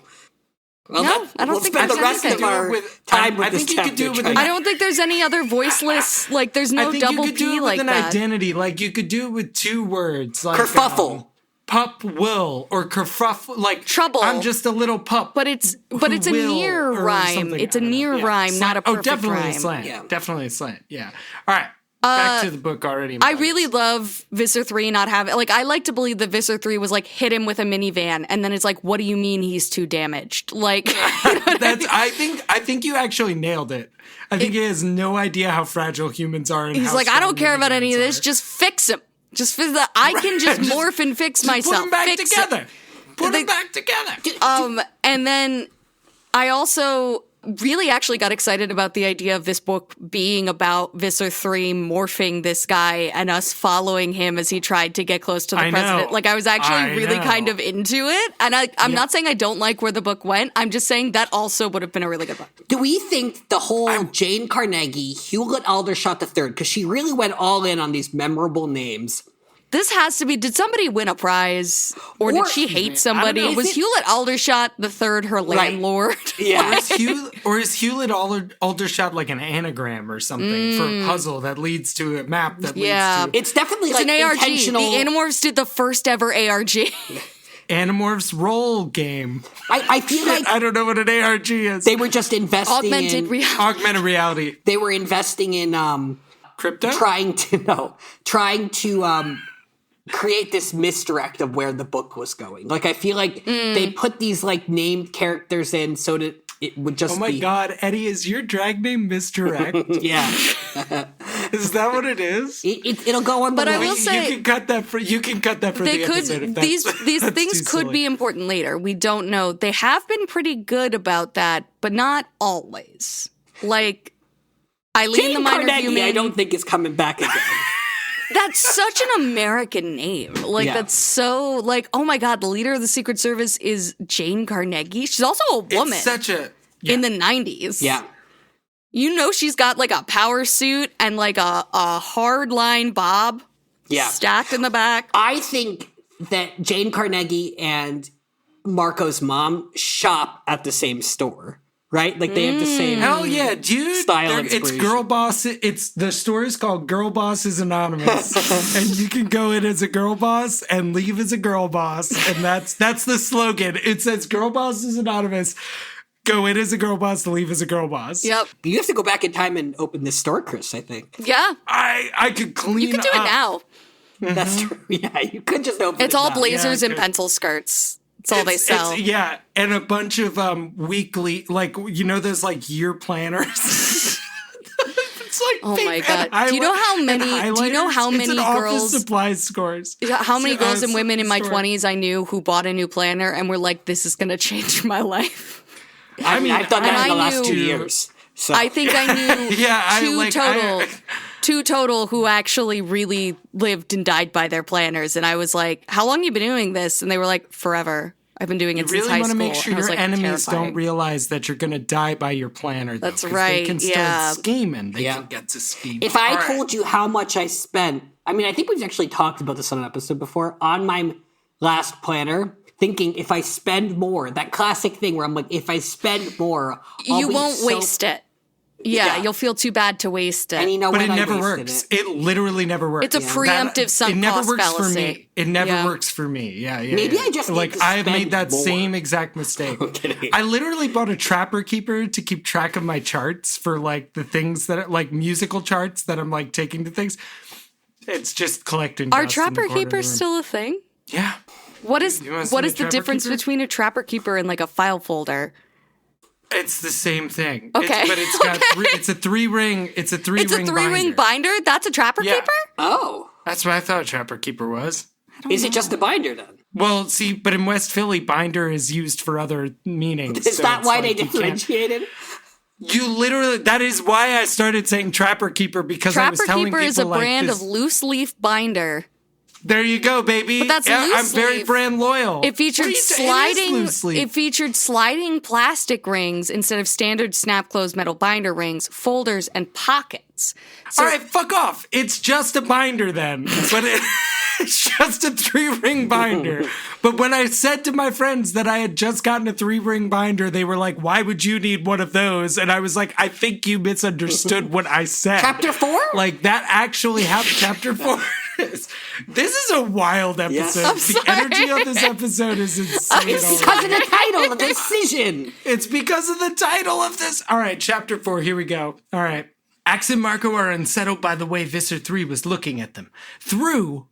Well, no, I don't think spend there's the rest anything. of our time with I this think you could do it with chapter. I don't think there's any other voiceless, like there's no double you could P do it like with that. an identity. Like you could do it with two words. Like Kerfuffle. Pup will or kerfuffle. Like trouble. I'm just a little pup. But it's a near rhyme. It's a near rhyme, not a perfect definitely rhyme. A slant. Yeah. Definitely a slant. Yeah. All right. Back to the book already. I really love Visser 3 not having, like, I like to believe that Visser 3 was like, hit him with a minivan, and then it's like, what do you mean he's too damaged? Like, I think you actually nailed it. I think he has no idea how fragile humans are. And he's how like, I don't care about any of this. are. Just fix him. Just fix that. I can just morph and fix myself. Put them back Fix together. it. Put them back together. And then I also really actually got excited about the idea of this book being about Visser 3 morphing this guy and us following him as he tried to get close to the president. Like, I was actually really kind of into it. And I'm not saying I don't like where the book went. I'm just saying that also would have been a really good book. Do we think the whole Jane Carnegie, Hewlett Aldershot III, because she really went all in on these memorable names. This has to be, did somebody win a prize? Or did she hate somebody? Was Hewlett Aldershot III her landlord? Yeah. Or is Hewlett Aldershot like an anagram or something for a puzzle that leads to a map that leads to... It's definitely like an ARG. intentional... The Animorphs did the first ever ARG. Animorphs roll game. I feel like... I don't know what an ARG is. They were just investing Augmented reality. They were investing in... Crypto? Trying to create this misdirect of where the book was going. Like, I feel like they put these, like, named characters in so that it would just be... Oh my God, Eddie, is your drag name Misdirect? Yeah. Is that what it is? It'll go on the But I will say... You can cut that for the episode. If these things could be important later. We don't know. They have been pretty good about that, but not always. Like, Eileen Jane the Minor Carnegie, Human... I don't think is coming back again. That's such an American name. Like, that's so, like, oh my God, the leader of the Secret Service is Jane Carnegie. She's also a woman. It's such a... In the 90s. Yeah. You know she's got, like, a power suit and, like, a hardline bob stacked in the back. I think that Jane Carnegie and Marco's mom shop at the same store. right? Like they have the same. Hell yeah, dude! Style It's Girl Boss. It's the store is called Girl Bosses Anonymous, and you can go in as a girl boss and leave as a girl boss, and that's the slogan. It says Girl Bosses Anonymous. Go in as a girl boss, leave as a girl boss. Yep. You have to go back in time and open this store, Chris, I think. Yeah. I could clean. You could do it now. That's true. Yeah, you could just open It's it all now. blazers and pencil skirts. That's all they sell. Yeah, and a bunch of weekly, like, you know, those like year planners. It's like oh my god! Do you know how many? Do you know how many girls? Office supply scores. How many girls and women in my 20s I knew who bought a new planner and were like, "This is going to change my life." I mean, I've done that in the last 2 years. So. I think I knew two total who actually really lived and died by their planners. And I was like, how long have you been doing this? And they were like, forever. I've been doing it since high school. You really want to make sure your enemies terrifying. don't realize that you're going to die by your planner. That's though, right. They can start scheming. They can get to scheme. If I told you how much I spent, I mean, I think we've actually talked about this on an episode before, on my last planner, thinking if I spend more, that classic thing where I'm like, if I spend more, you won't waste it. Yeah, you'll feel too bad to waste it. And you know, but it never works. It literally never works. It's a preemptive sunk cost fallacy. It never works for me. It never works for me. Yeah. Maybe I just like I have made that more. same exact mistake. I literally bought a Trapper Keeper to keep track of my charts for like the things that like musical charts that I'm like taking to things. It's just collecting. Are Trapper Keepers still a thing? Yeah. What is the difference between a Trapper Keeper and like a file folder? It's the same thing. Okay. But it's got it's a three ring. It's a three ring binder. That's a Trapper Keeper? Oh. That's what I thought a Trapper Keeper was. Is it just a binder then? Well, see, but in West Philly, binder is used for other meanings. Is that why they differentiated? You literally, that is why I started saying Trapper Keeper, because I was telling people Trapper Keeper is a like brand this, of loose leaf binder. There you go, baby. But that's loose I'm very leaf. brand loyal. It featured sliding plastic rings instead of standard snap closed metal binder rings, folders, and pockets. So, all right, fuck off. It's just a binder then. But it's just a 3-ring binder. But when I said to my friends that I had just gotten a 3-ring binder, they were like, why would you need one of those? And I was like, I think you misunderstood what I said. Chapter 4? Like, that actually happened. Chapter 4. This is a wild episode. Yes. The energy of this episode is insane. It's because of the title, the decision. It's because of the title of this. All right, chapter 4, here we go. All right. Ax and Marco are unsettled by the way Visser 3 was looking at them. Through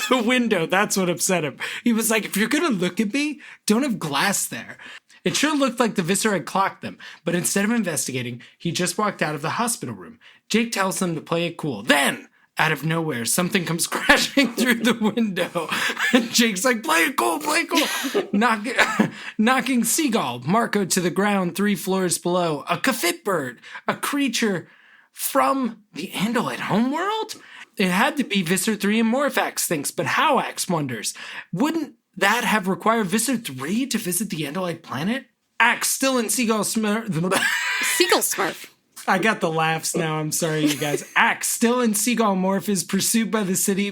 the window, that's what upset him. He was like, if you're going to look at me, don't have glass there. It sure looked like the Visser had clocked them, but instead of investigating, he just walked out of the hospital room. Jake tells them to play it cool. Then, out of nowhere, something comes crashing through the window. And Jake's like, play it cool, play it cool. Knocking Seagull, Marco to the ground 3 floors below. A kafit bird, a creature from the Andalite homeworld? It had to be Visser 3 and Morph, Ax thinks, but how, Ax wonders? Wouldn't that have required Visser 3 to visit the Andalite planet? Ax still in Seagull Smurf. Seagull Smurf. I got the laughs now. I'm sorry, you guys. Ax, still in Seagull Morph, is pursued by the city,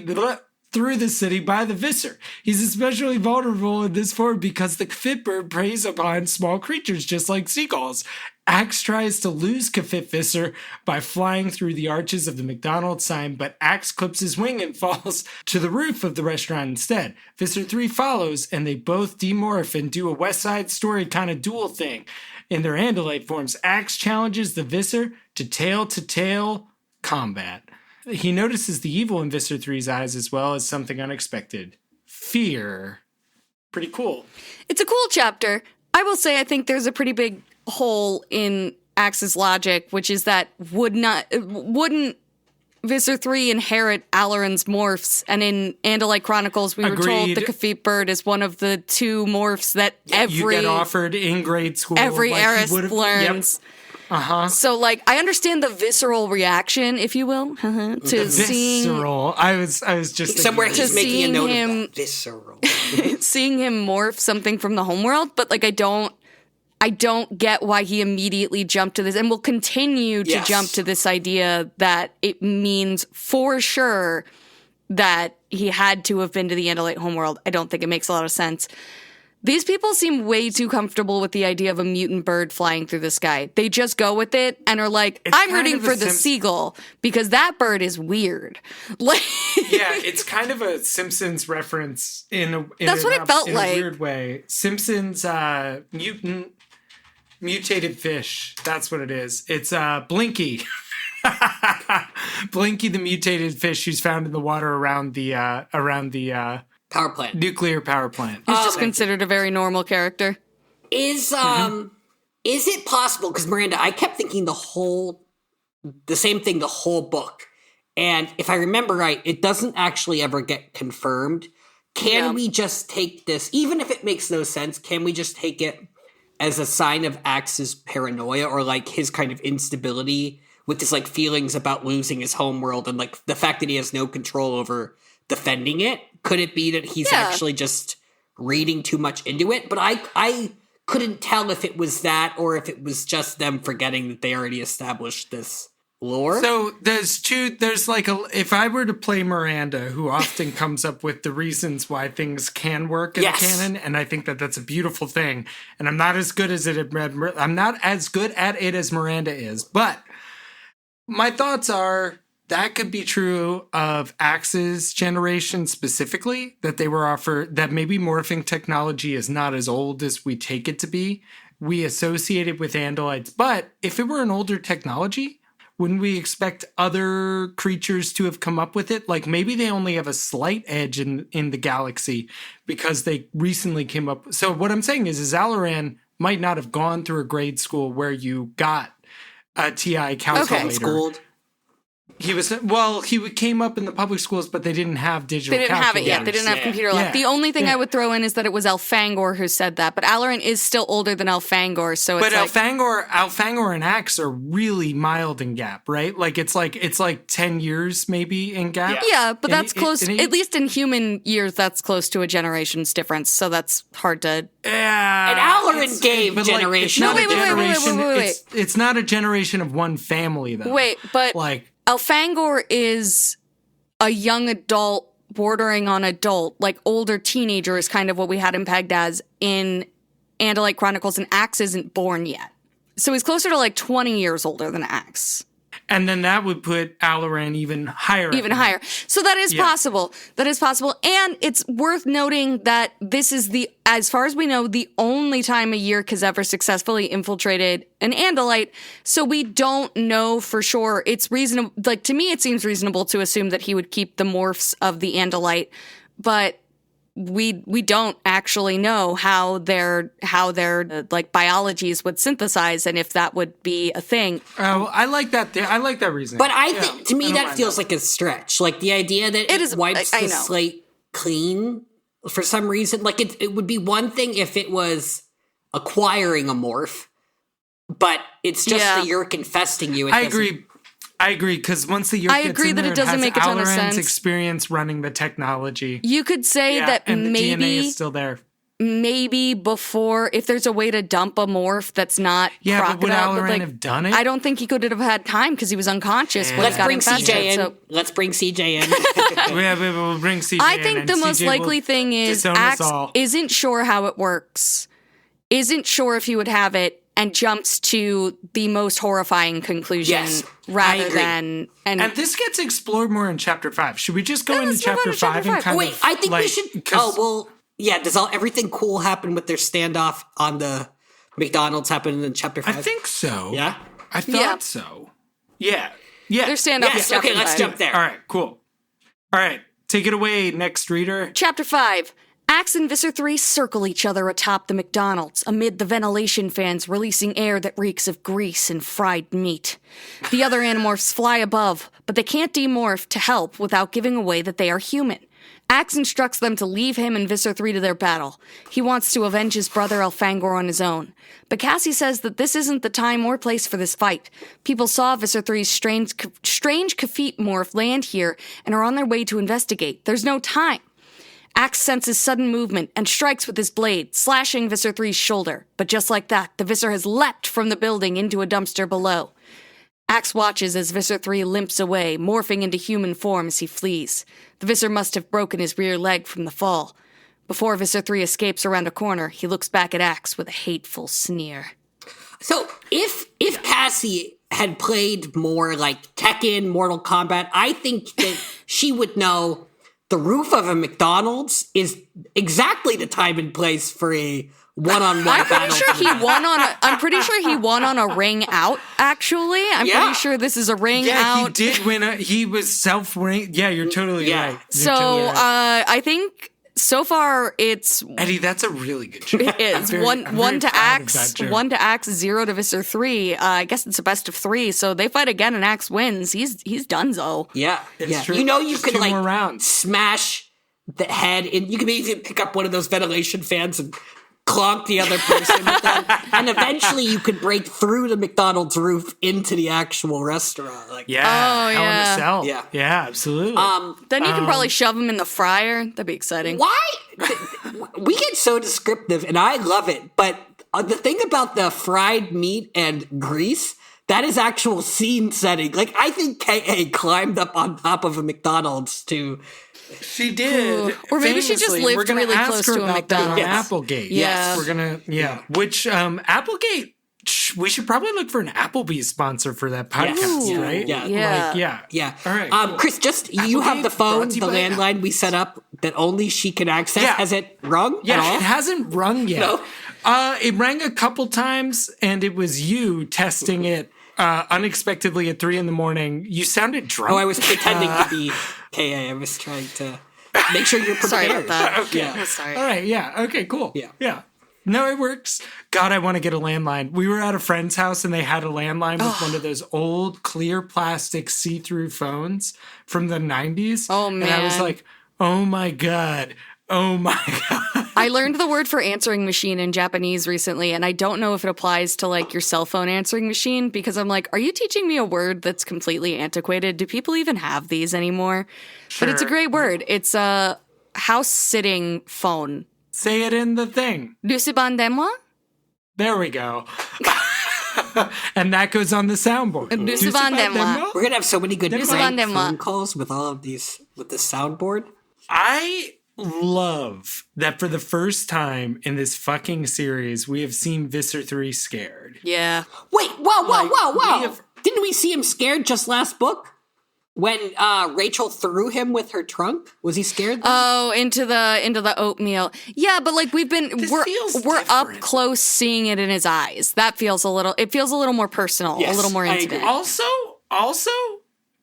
through the city by the Visser. He's especially vulnerable in this form because the kafit bird preys upon small creatures just like seagulls. Ax tries to lose kafit Visser by flying through the arches of the McDonald's sign, but Ax clips his wing and falls to the roof of the restaurant instead. Visser 3 follows, and they both demorph and do a West Side Story kind of duel thing. In their Andalite forms, Ax challenges the Visser to tail-to-tail combat. He notices the evil in Visser 3's eyes as well as something unexpected. Fear. Pretty cool. It's a cool chapter. I will say I think there's a pretty big hole in Ax's logic, which is that wouldn't Visser 3 inherit Alarin's morphs? And in Andalite Chronicles, we were told the kafit bird is one of the 2 morphs that you get offered in grade school. Every Aristh learns. Yep. Uh-huh. So, like, I understand the visceral reaction, if you will, to seeing... Visceral. I was just somewhere he's making a note him, of that. Visceral. Seeing him morph something from the homeworld, but, like, I don't get why he immediately jumped to this, and will continue to jump to this idea that it means for sure that he had to have been to the Andalite homeworld. I don't think it makes a lot of sense. These people seem way too comfortable with the idea of a mutant bird flying through the sky. They just go with it and are like, I'm rooting for the seagull because that bird is weird. Like, yeah, it's kind of a Simpsons reference That's what it felt like. In a weird way. Simpsons mutated fish. That's what it is. It's Blinky. Blinky, the mutated fish who's found in the water around the power plant, nuclear power plant. He's just considered a very normal character. Is it possible? Because Miranda, I kept thinking the same thing the whole book, and if I remember right, it doesn't actually ever get confirmed. Can we just take this, even if it makes no sense? Can we just take it as a sign of Axe's paranoia or like his kind of instability with his like feelings about losing his homeworld and like the fact that he has no control over defending it? Could it be that he's actually just reading too much into it? But I couldn't tell if it was that or if it was just them forgetting that they already established this lore. So if I were to play Miranda, who often comes up with the reasons why things can work in the canon, and I think that that's a beautiful thing, and I'm not as good at it as Miranda is, but my thoughts are that could be true of Axe's generation specifically, that they were offered, that maybe morphing technology is not as old as we take it to be. We associate it with Andalites. But if it were an older technology, wouldn't we expect other creatures to have come up with it? Like maybe they only have a slight edge in the galaxy because they recently came up. So what I'm saying is Zalaran might not have gone through a grade school where you got a TI calculator. Okay. Schooled. He came up in the public schools, but they didn't have digital calculators. They didn't have it yet. They didn't have computer life. The only thing I would throw in is that it was Elfangor who said that, but Alaran is still older than Elfangor, so it's Elfangor and Axe are really mild in gap, right? Like it's like 10 years maybe in gap. Yeah, but that's close. At least in human years, that's close to a generation's difference, so that's hard to... And Alaran gave generation. Wait. It's not a generation of one family, though. Wait, but... Like... Elfangor is a young adult bordering on adult, like older teenager is kind of what we had him pegged as in Andalite Chronicles, and Axe isn't born yet. So he's closer to like 20 years older than Axe. And then that would put Alaran even higher. Even higher. So that is possible. That is possible. And it's worth noting that this is as far as we know, the only time a Yeerk has ever successfully infiltrated an Andalite. So we don't know for sure. It's reasonable. Like, to me, it seems reasonable to assume that he would keep the morphs of the Andalite. But we don't actually know how their like biologies would synthesize and if that would be a thing. Oh, I like that. I like that reasoning. But I think to me that feels like a stretch. Like the idea that it wipes the slate clean for some reason. Like it would be one thing if it was acquiring a morph, but it's just the Yeerk infesting you. I agree, because once the Yeerk gets in there, it doesn't make a ton of sense. Experience running the technology. You could say that and maybe the DNA is still there. Maybe before, if there's a way to dump a morph that's not but would Alaran have done it? I don't think he could have had time because he was unconscious when he got infested. Let's bring CJ in. We'll bring CJ in. I think the most likely thing is Axe isn't sure how it works, isn't sure if he would have it, and jumps to the most horrifying conclusion rather than... And this gets explored more in Chapter 5. Should we just go into Chapter 5 and kind of... I think we should... does everything cool happen with their standoff on the McDonald's happen in Chapter 5? I think so. Yeah? I thought so. Yeah. Their standoff is Chapter 5. Okay, let's jump there. All right, cool. All right, take it away, next reader. Chapter 5. Axe and Visser 3 circle each other atop the McDonald's, amid the ventilation fans releasing air that reeks of grease and fried meat. The other Animorphs fly above, but they can't demorph to help without giving away that they are human. Axe instructs them to leave him and Visser 3 to their battle. He wants to avenge his brother Elfangor on his own. But Cassie says that this isn't the time or place for this fight. People saw Visser 3's strange kafit morph land here and are on their way to investigate. There's no time. Axe senses sudden movement and strikes with his blade, slashing Visser 3's shoulder. But just like that, the Visser has leapt from the building into a dumpster below. Axe watches as Visser 3 limps away, morphing into human form as he flees. The Visser must have broken his rear leg from the fall. Before Visser 3 escapes around a corner, he looks back at Axe with a hateful sneer. So if Cassie had played more like Tekken, Mortal Kombat, I think that she would know the roof of a McDonald's is exactly the time and place for a one-on-one battle. I'm pretty sure he won on a ring out, actually. I'm pretty sure this is a ring out. Yeah, he did win. He was self-ring. Yeah, you're totally right. I think so far it's... Eddie, that's a really good joke. It is. One to Axe, 0 to Visser 3. I guess it's a best of 3, so they fight again and Axe wins. He's donezo. Yeah. It's true. You know you There's could two more rounds. Smash the head, and you can maybe pick up one of those ventilation fans and clonk the other person with that. And eventually you could break through the McDonald's roof into the actual restaurant. Hell in a Cell. Yeah, absolutely. Then you can probably shove him in the fryer. That'd be exciting. Why? We get so descriptive, and I love it. But the thing about the fried meat and grease, that is actual scene setting. Like, I think K.A. climbed up on top of a McDonald's to... She did. Or maybe she just lived really close to a McDonald's. Applegate. Yeah. We're going to, Which, Applegate, we should probably look for an Applebee's sponsor for that podcast, right? Yeah. All right. Chris, you have the phone, the landline we set up that only she can access. Yeah. Has it rung Yeah, at all? it hasn't rung yet. No? It rang a couple times, and it was you testing it unexpectedly at 3 a.m. You sounded drunk. Oh, I was pretending to be K.A. I was trying to make sure you're prepared. Sorry about that. Okay. Yeah. Sorry. All right, yeah. Okay, cool. Yeah. No, it works. God, I want to get a landline. We were at a friend's house, and they had a landline with one of those old clear plastic see-through phones from the 90s. Oh, man. And I was like, oh, my God. Oh, my God. I learned the word for answering machine in Japanese recently, and I don't know if it applies to like your cell phone answering machine because I'm like, are you teaching me a word that's completely antiquated? Do people even have these anymore? Sure. But it's a great word. It's a house-sitting phone. Say it in the thing. Dusiban denwa? There we go. And that goes on the soundboard. Dusiban denwa. We're going to have so many good Dusiban prank denwa. phone calls with all of these, with the soundboard. I love that for the first time in this fucking series, we have seen Visser 3 scared. Yeah. Wait, whoa. Didn't we see him scared just last book? When Rachel threw him with her trunk? Was he scared then? Oh, into the oatmeal. Yeah, but like we're up close seeing it in his eyes. That feels a little more personal, Yes, a little more I intimate. agree. Also,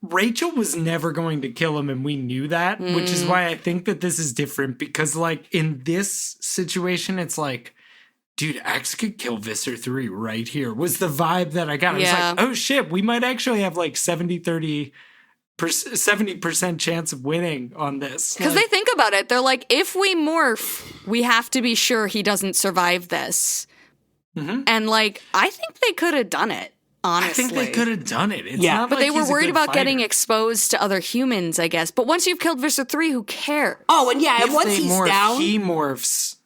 Rachel was never going to kill him, and we knew that, which is why I think that this is different, because, like, in this situation, it's like, dude, Axe could kill Visser 3 right here, was the vibe that I got. I was like, oh, shit, we might actually have, like, 70% chance of winning on this. Because they think about it. They're like, if we morph, we have to be sure he doesn't survive this. Mm-hmm. And, like, I think they could have done it. Honestly. I think they could have done it. It's Yeah. not But like they were he's a worried good about fighter. getting exposed to other humans, I guess. But once you've killed Visser 3, who cares? Oh, and yeah, and If once they he's morph, down, he morphs.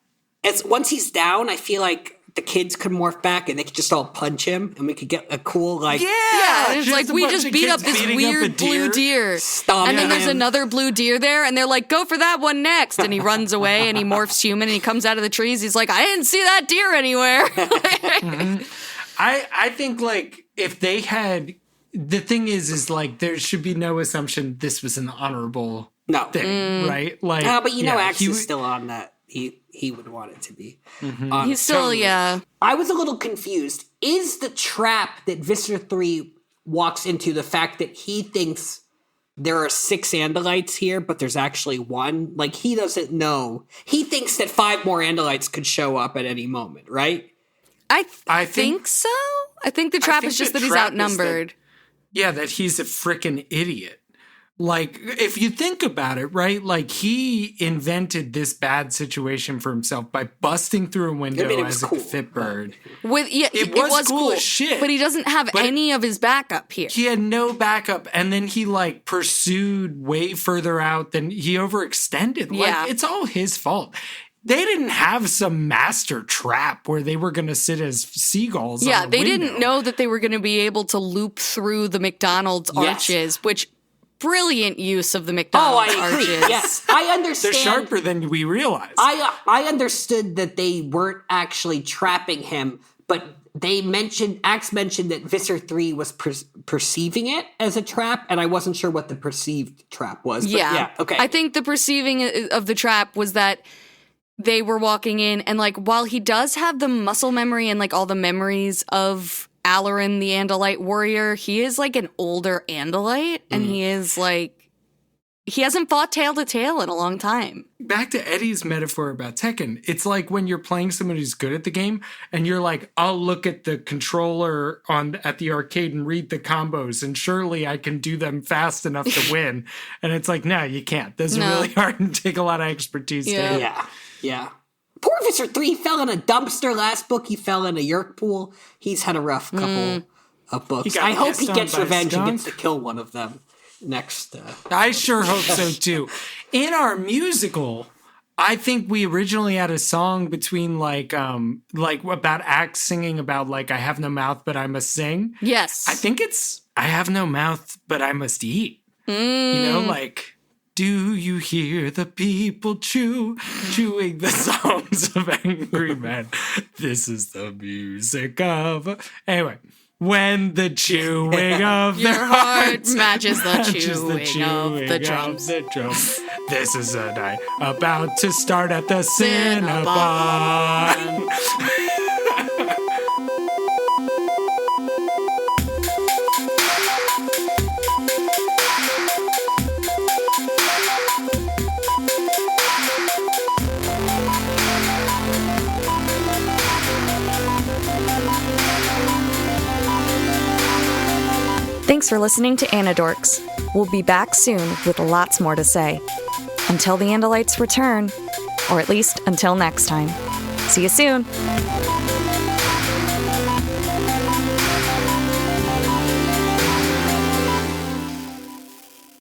once he's down, I feel like the kids could morph back and they could just all punch him, and we could get a cool like Yeah, it's just like a we bunch just of beat kids up this beating up a weird blue deer. Stomping And then there's him. another blue deer there, and they're like, go for that one next. And he runs away and he morphs human and he comes out of the trees. He's like, I didn't see that deer anywhere. I think, like, if they had, the thing is like, there should be no assumption this was an honorable thing, right? Like, but you know, yeah, Axe is still on that. He would want it to be. He's still, Totally. yeah. I was a little confused. Is the trap that Visser 3 walks into the fact that he thinks there are 6 Andalites here, but there's actually 1? Like, he doesn't know. He thinks that 5 more Andalites could show up at any moment, right? I think so. I think the trap think is just the that he's trap is outnumbered. that he's a freaking idiot. Like, if you think about it, right? Like, he invented this bad situation for himself by busting through a window mean, it was as a cool. kafit bird. It was cool as shit. But he doesn't have any of his backup here. He had no backup, and then he, like, pursued way further out than he overextended. Yeah. Like, it's all his fault. They didn't have some master trap where they were going to sit as seagulls. Yeah, on the they window. didn't know that they were going to be able to loop through the McDonald's arches, which brilliant use of the McDonald's arches. Yes, I understand. They're sharper than we realize. I understood that they weren't actually trapping him, but Axe mentioned that Visser 3 was perceiving it as a trap, and I wasn't sure what the perceived trap was. But yeah, okay. I think the perceiving of the trap was that they were walking in, and like while he does have the muscle memory and like all the memories of Alarin, the Andalite warrior, he is like an older Andalite, and he is like, he hasn't fought tail to tail in a long time. Back to Eddie's metaphor about Tekken, it's like when you're playing someone who's good at the game and you're like, I'll look at the controller at the arcade and read the combos and surely I can do them fast enough to win. And it's like, no, you can't. This is really hard and take a lot of expertise to do. Yeah. Poor Visser 3 fell in a dumpster last book. He fell in a Yerk pool. He's had a rough couple of books. I hope he gets revenge and gets to kill one of them next. I sure hope so too. In our musical, I think we originally had a song between like about Axe singing about like I have no mouth but I must sing. Yes. I think it's I have no mouth but I must eat. You know, like, do you hear the people chewing the songs of angry men? This is the music of anyway. When the chewing of your their heart hearts matches the chewing of the drums. This is a night about to start at the Cinnabon. Thanks for listening to Anidorks. We'll be back soon with lots more to say. Until the Andalites return, or at least until next time. See you soon!